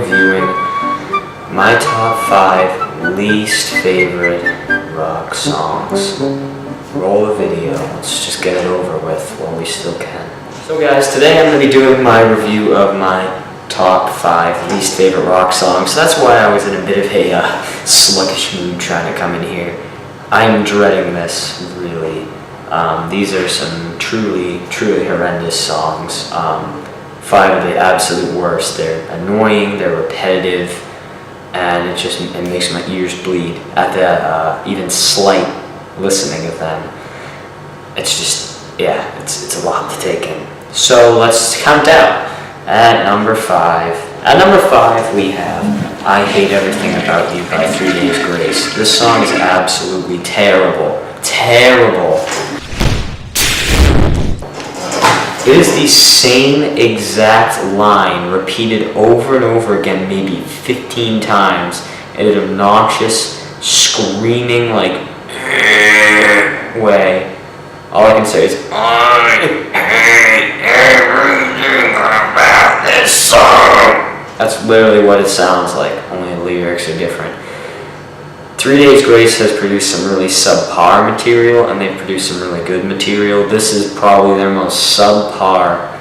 reviewing my top 5 least favorite rock songs. Roll the video, let's just get it over with while we still can. So guys, today I'm going to be doing my review of my top 5 least favorite rock songs. So that's why I was in a bit of a sluggish mood trying to come in here. I'm dreading this, really. These are some truly horrendous songs. 5 of the absolute worst. They're annoying, they're repetitive, and it makes my ears bleed at the even slight listening of them. It's just, yeah, it's a lot to take in. So let's count down. At number 5. At number 5 we have I Hate Everything About You by 3 Days Grace. This song is absolutely terrible. Terrible. It is the same exact line repeated over and over again, maybe 15 times, in an obnoxious, screaming, like, way. All I can say is, I hate everything about this song. That's literally what it sounds like, only the lyrics are different. 3 Days Grace has produced some really subpar material, and they've produced some really good material. This is probably their most subpar,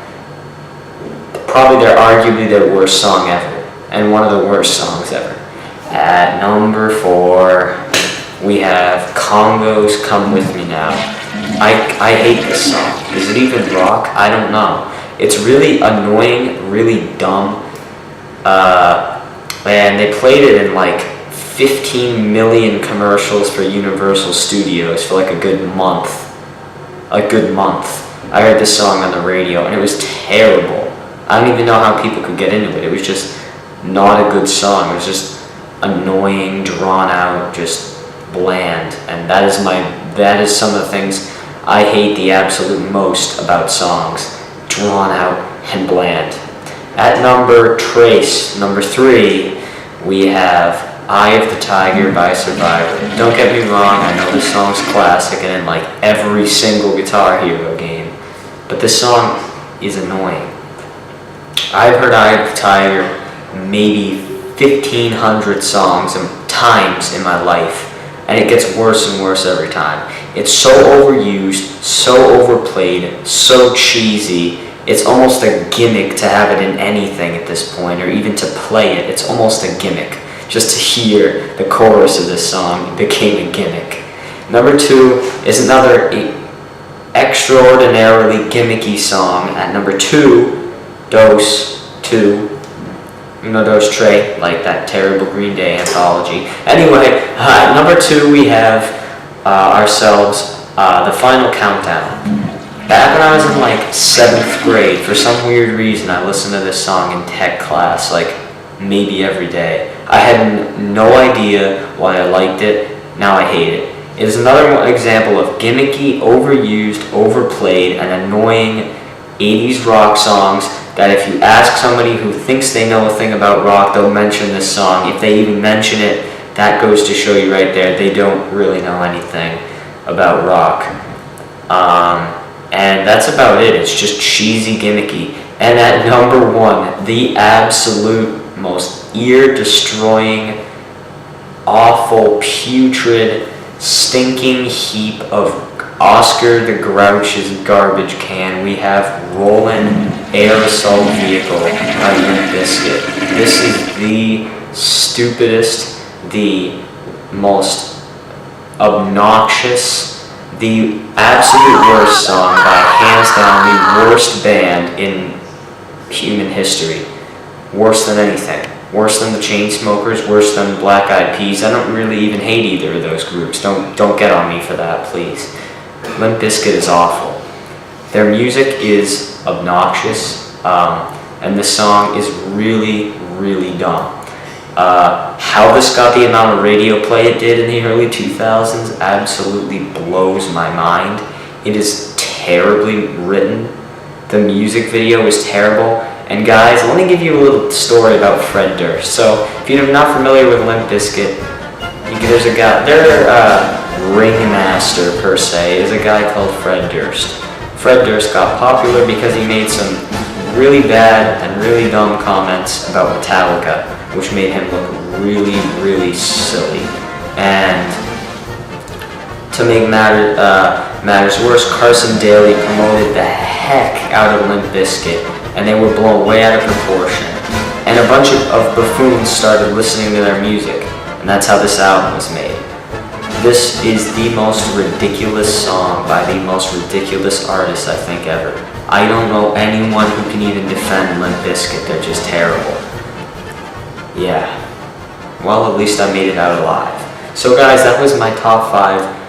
arguably their worst song ever, and one of the worst songs ever. At number 4, we have Congo's Come With Me Now. I hate this song. Is it even rock? I don't know. It's really annoying, really dumb, and they played it in like 15 million commercials for Universal Studios for like a good month. I heard this song on the radio and it was terrible. I don't even know how people could get into it. It was just not a good song. It was just annoying, drawn out, just bland. And that is some of the things I hate the absolute most about songs. Drawn out and bland. At number 3, we have Eye of the Tiger by Survivor. Don't get me wrong, I know this song's classic and in like every single Guitar Hero game, but this song is annoying. I've heard Eye of the Tiger maybe 1,500 times in my life, and it gets worse and worse every time. It's so overused, so overplayed, so cheesy. It's almost a gimmick to have it in anything at this point, or even to play it. It's almost a gimmick. Just to hear the chorus of this song became a gimmick. Number 2 is another extraordinarily gimmicky song. At number 2, Dos 2. You know Dos Tre, like that terrible Green Day anthology. Anyway, at number 2 we have ourselves The Final Countdown. Back when I was in like 7th grade, for some weird reason I listened to this song in tech class, like maybe every day. I had no idea why I liked it. Now I hate it. It is another example of gimmicky, overused, overplayed, and annoying 80s rock songs that if you ask somebody who thinks they know a thing about rock, they'll mention this song. If they even mention it, that goes to show you right there they don't really know anything about rock. And that's about it. It's just cheesy, gimmicky. And at number 1, the absolute most ear-destroying, awful, putrid, stinking heap of Oscar the Grouch's garbage can, we have Roland Aerosol Vehicle by Limp Bizkit. This is the stupidest, the most obnoxious, the absolute worst song by hands down the worst band in human history. Worse than anything. Worse than the Chainsmokers, worse than Black Eyed Peas. I don't really even hate either of those groups. Don't get on me for that, please. Limp Bizkit is awful. Their music is obnoxious, and this song is really, really dumb. How this got the amount of radio play it did in the early 2000s absolutely blows my mind. It is terribly written. The music video is terrible. And guys, let me give you a little story about Fred Durst. So, if you're not familiar with Limp Bizkit, there's a guy, their ringmaster per se is a guy called Fred Durst. Fred Durst got popular because he made some really bad and really dumb comments about Metallica, which made him look really, really silly. And to make matters worse, Carson Daly promoted the heck out of Limp Bizkit, and they were blown way out of proportion. And a bunch of buffoons started listening to their music, and that's how this album was made. This is the most ridiculous song by the most ridiculous artist I think ever. I don't know anyone who can even defend Limp Bizkit. They're just terrible. Yeah. Well, at least I made it out alive. So guys, that was my top 5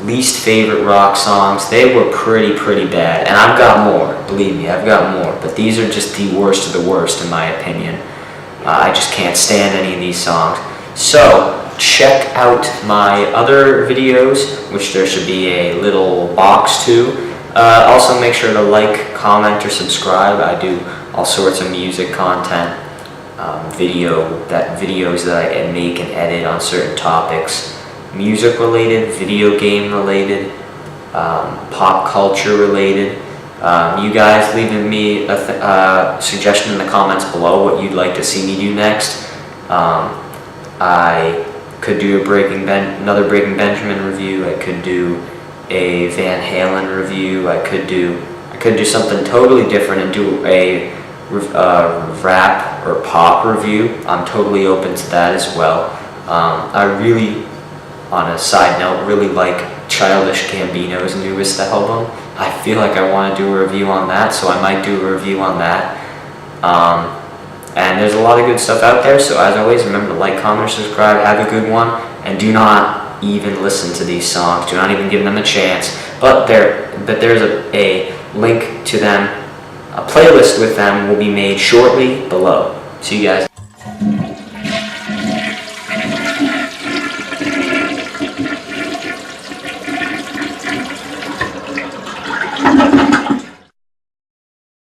least favorite rock songs. They were pretty bad. And I've got more. Believe me, I've got more. But these are just the worst of the worst in my opinion. I just can't stand any of these songs. So, check out my other videos, which there should be a little box to. Also make sure to like, comment, or subscribe. I do all sorts of music content, videos that I make and edit on certain topics, music related, video game related, pop culture related. You guys leaving me a suggestion in the comments below what you'd like to see me do next. I could do another Breaking Benjamin review. I could do a Van Halen review. I could do something totally different and do a rap or pop review. I'm totally open to that as well. I really, on a side note, really like Childish Gambino's newest album. I feel like I want to do a review on that, so I might do a review on that. And there's a lot of good stuff out there, so as always, remember to like, comment, subscribe, have a good one, and do not even listen to these songs. Do not even give them a chance. But there's a link to them. A playlist with them will be made shortly below. See you guys.